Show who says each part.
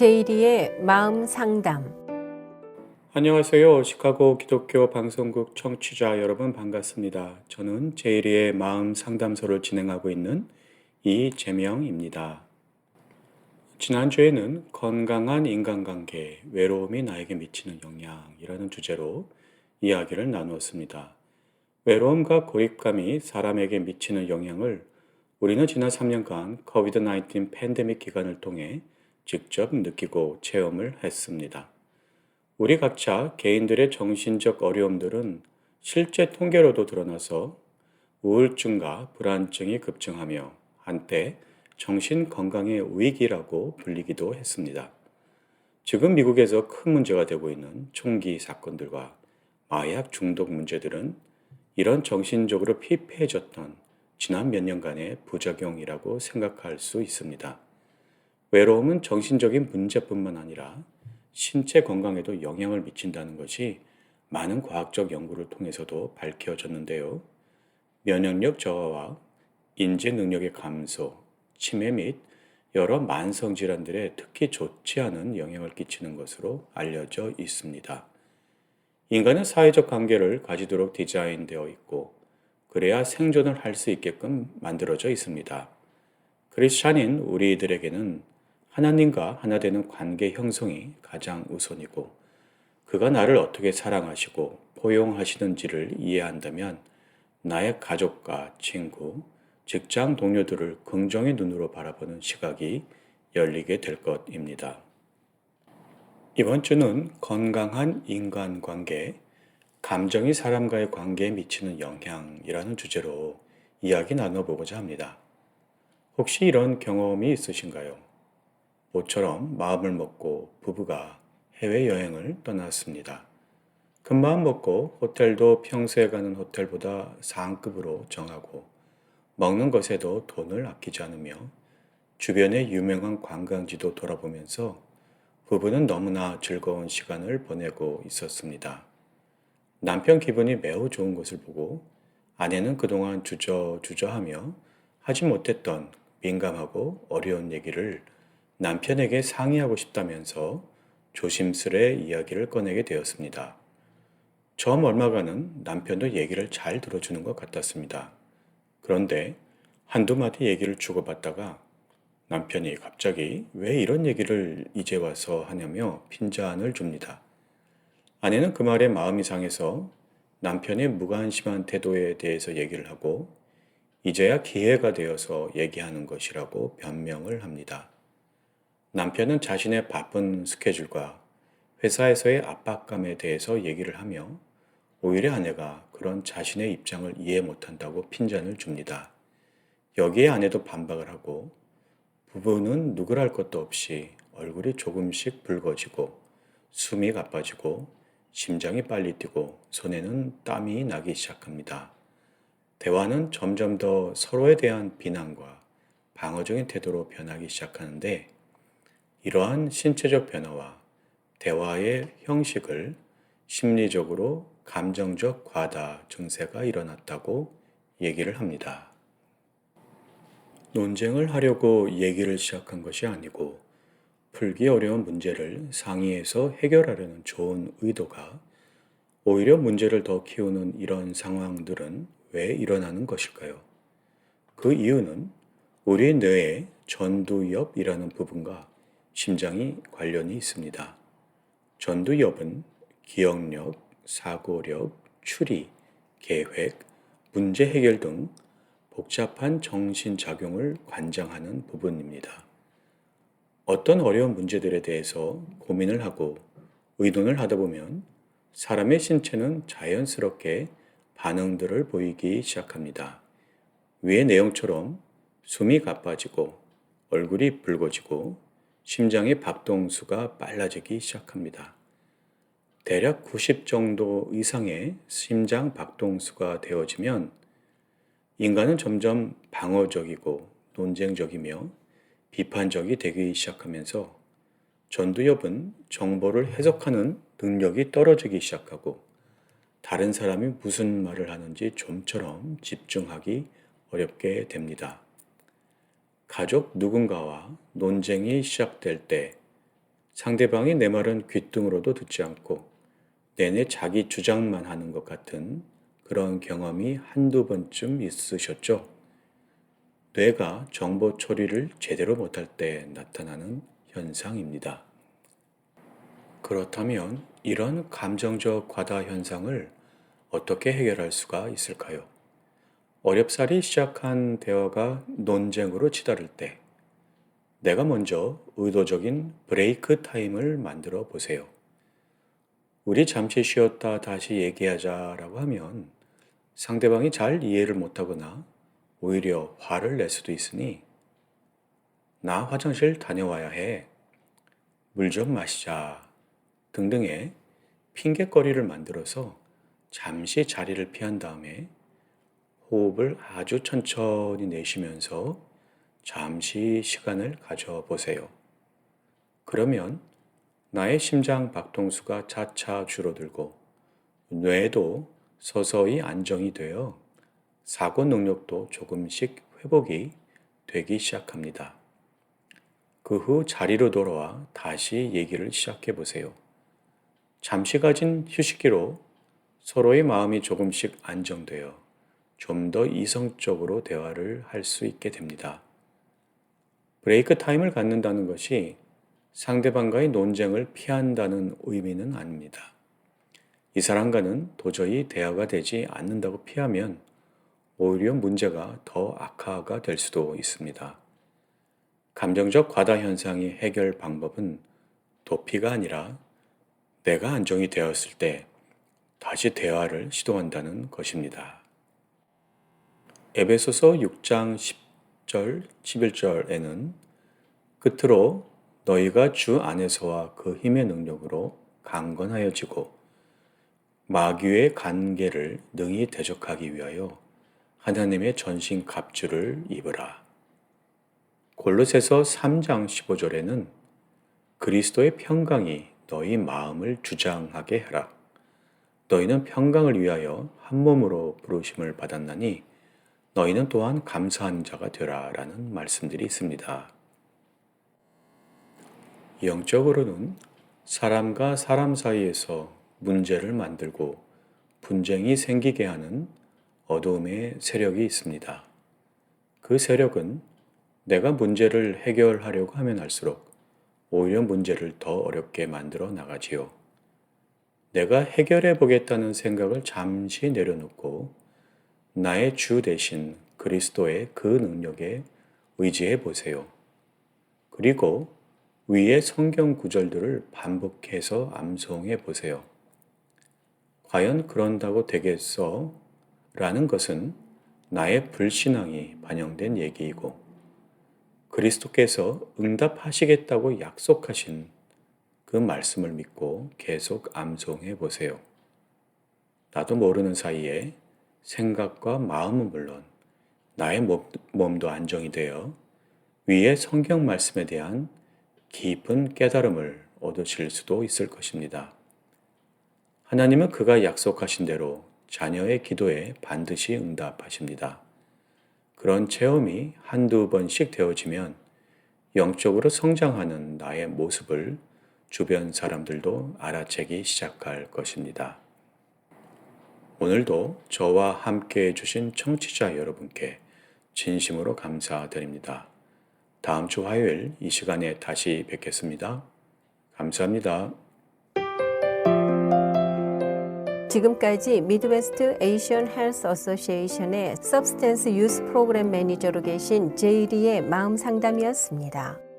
Speaker 1: 제이리의 마음 상담.
Speaker 2: 안녕하세요. 시카고 기독교 방송국 청취자 여러분 반갑습니다. 저는 제이리의 마음 상담소를 진행하고 있는 이재명입니다. 지난주에는 건강한 인간관계, 외로움이 나에게 미치는 영향이라는 주제로 이야기를 나누었습니다. 외로움과 고립감이 사람에게 미치는 영향을 우리는 지난 3년간 코비드-19 팬데믹 기간을 통해 직접 느끼고 체험을 했습니다. 우리 각자 개인들의 정신적 어려움들은 실제 통계로도 드러나서 우울증과 불안증이 급증하며 한때 정신 건강의 위기라고 불리기도 했습니다. 지금 미국에서 큰 문제가 되고 있는 총기 사건들과 마약 중독 문제들은 이런 정신적으로 피폐해졌던 지난 몇 년간의 부작용이라고 생각할 수 있습니다. 외로움은 정신적인 문제뿐만 아니라 신체 건강에도 영향을 미친다는 것이 많은 과학적 연구를 통해서도 밝혀졌는데요. 면역력 저하와 인지 능력의 감소, 치매 및 여러 만성 질환들에 특히 좋지 않은 영향을 끼치는 것으로 알려져 있습니다. 인간은 사회적 관계를 가지도록 디자인되어 있고, 그래야 생존을 할 수 있게끔 만들어져 있습니다. 크리스찬인 우리들에게는 하나님과 하나 되는 관계 형성이 가장 우선이고, 그가 나를 어떻게 사랑하시고 포용하시는지를 이해한다면 나의 가족과 친구, 직장 동료들을 긍정의 눈으로 바라보는 시각이 열리게 될 것입니다. 이번 주는 건강한 인간관계, 감정이 사람과의 관계에 미치는 영향이라는 주제로 이야기 나눠보고자 합니다. 혹시 이런 경험이 있으신가요? 모처럼 마음을 먹고 부부가 해외여행을 떠났습니다. 큰마음 먹고 호텔도 평소에 가는 호텔보다 상급으로 정하고 먹는 것에도 돈을 아끼지 않으며 주변의 유명한 관광지도 돌아보면서 부부는 너무나 즐거운 시간을 보내고 있었습니다. 남편 기분이 매우 좋은 것을 보고 아내는 그동안 주저주저하며 하지 못했던 민감하고 어려운 얘기를 남편에게 상의하고 싶다면서 조심스레 이야기를 꺼내게 되었습니다. 처음 얼마간은 남편도 얘기를 잘 들어주는 것 같았습니다. 그런데 한두 마디 얘기를 주고받다가 남편이 갑자기 왜 이런 얘기를 이제 와서 하냐며 핀잔을 줍니다. 아내는 그 말에 마음이 상해서 남편의 무관심한 태도에 대해서 얘기를 하고 이제야 기회가 되어서 얘기하는 것이라고 변명을 합니다. 남편은 자신의 바쁜 스케줄과 회사에서의 압박감에 대해서 얘기를 하며 오히려 아내가 그런 자신의 입장을 이해 못한다고 핀잔을 줍니다. 여기에 아내도 반박을 하고 부부는 누구랄 것도 없이 얼굴이 조금씩 붉어지고 숨이 가빠지고 심장이 빨리 뛰고 손에는 땀이 나기 시작합니다. 대화는 점점 더 서로에 대한 비난과 방어적인 태도로 변하기 시작하는데 이러한 신체적 변화와 대화의 형식을 심리적으로 감정적 과다 증세가 일어났다고 얘기를 합니다. 논쟁을 하려고 얘기를 시작한 것이 아니고 풀기 어려운 문제를 상의해서 해결하려는 좋은 의도가 오히려 문제를 더 키우는 이런 상황들은 왜 일어나는 것일까요? 그 이유는 우리 뇌의 전두엽이라는 부분과 심장이 관련이 있습니다. 전두엽은 기억력, 사고력, 추리, 계획, 문제 해결 등 복잡한 정신작용을 관장하는 부분입니다. 어떤 어려운 문제들에 대해서 고민을 하고 의논을 하다 보면 사람의 신체는 자연스럽게 반응들을 보이기 시작합니다. 위의 내용처럼 숨이 가빠지고 얼굴이 붉어지고 심장의 박동수가 빨라지기 시작합니다. 대략 90 정도 이상의 심장 박동수가 되어지면 인간은 점점 방어적이고 논쟁적이며 비판적이 되기 시작하면서 전두엽은 정보를 해석하는 능력이 떨어지기 시작하고 다른 사람이 무슨 말을 하는지 좀처럼 집중하기 어렵게 됩니다. 가족 누군가와 논쟁이 시작될 때 상대방이 내 말은 귓등으로도 듣지 않고 내내 자기 주장만 하는 것 같은 그런 경험이 한두 번쯤 있으셨죠? 뇌가 정보 처리를 제대로 못할 때 나타나는 현상입니다. 그렇다면 이런 감정적 과다 현상을 어떻게 해결할 수가 있을까요? 어렵사리 시작한 대화가 논쟁으로 치달을 때 내가 먼저 의도적인 브레이크 타임을 만들어 보세요. 우리 잠시 쉬었다 다시 얘기하자라고 하면 상대방이 잘 이해를 못하거나 오히려 화를 낼 수도 있으니 나 화장실 다녀와야 해. 물 좀 마시자. 등등의 핑곗거리를 만들어서 잠시 자리를 피한 다음에 호흡을 아주 천천히 내쉬면서 잠시 시간을 가져보세요. 그러면 나의 심장 박동수가 차차 줄어들고 뇌도 서서히 안정이 되어 사고 능력도 조금씩 회복이 되기 시작합니다. 그 후 자리로 돌아와 다시 얘기를 시작해 보세요. 잠시 가진 휴식기로 서로의 마음이 조금씩 안정되어 좀 더 이성적으로 대화를 할 수 있게 됩니다. 브레이크 타임을 갖는다는 것이 상대방과의 논쟁을 피한다는 의미는 아닙니다. 이 사람과는 도저히 대화가 되지 않는다고 피하면 오히려 문제가 더 악화가 될 수도 있습니다. 감정적 과다 현상의 해결 방법은 도피가 아니라 내가 안정이 되었을 때 다시 대화를 시도한다는 것입니다. 에베소서 6장 10절, 11절에는 끝으로 너희가 주 안에서와 그 힘의 능력으로 강건하여지고 마귀의 관계를 능히 대적하기 위하여 하나님의 전신 갑주를 입으라. 골로새서 3장 15절에는 그리스도의 평강이 너희 마음을 주장하게 하라. 너희는 평강을 위하여 한 몸으로 부르심을 받았나니 너희는 또한 감사하는 자가 되라 라는 말씀들이 있습니다. 영적으로는 사람과 사람 사이에서 문제를 만들고 분쟁이 생기게 하는 어두움의 세력이 있습니다. 그 세력은 내가 문제를 해결하려고 하면 할수록 오히려 문제를 더 어렵게 만들어 나가지요. 내가 해결해 보겠다는 생각을 잠시 내려놓고 나의 주 대신 그리스도의 그 능력에 의지해 보세요. 그리고 위의 성경 구절들을 반복해서 암송해 보세요. 과연 그런다고 되겠어? 라는 것은 나의 불신앙이 반영된 얘기이고 그리스도께서 응답하시겠다고 약속하신 그 말씀을 믿고 계속 암송해 보세요. 나도 모르는 사이에 생각과 마음은 물론 나의 몸도 안정이 되어 위의 성경 말씀에 대한 깊은 깨달음을 얻으실 수도 있을 것입니다. 하나님은 그가 약속하신 대로 자녀의 기도에 반드시 응답하십니다. 그런 체험이 한두 번씩 되어지면 영적으로 성장하는 나의 모습을 주변 사람들도 알아채기 시작할 것입니다. 오늘도 저와 함께 해주신 청취자 여러분께 진심으로 감사드립니다. 다음 주 화요일 이 시간에 다시 뵙겠습니다. 감사합니다.
Speaker 1: 지금까지 미드웨스트 에이시언 헬스 어소시에이션의 서브스텐스 유스 프로그램 매니저로 계신 제이리의 마음 상담이었습니다.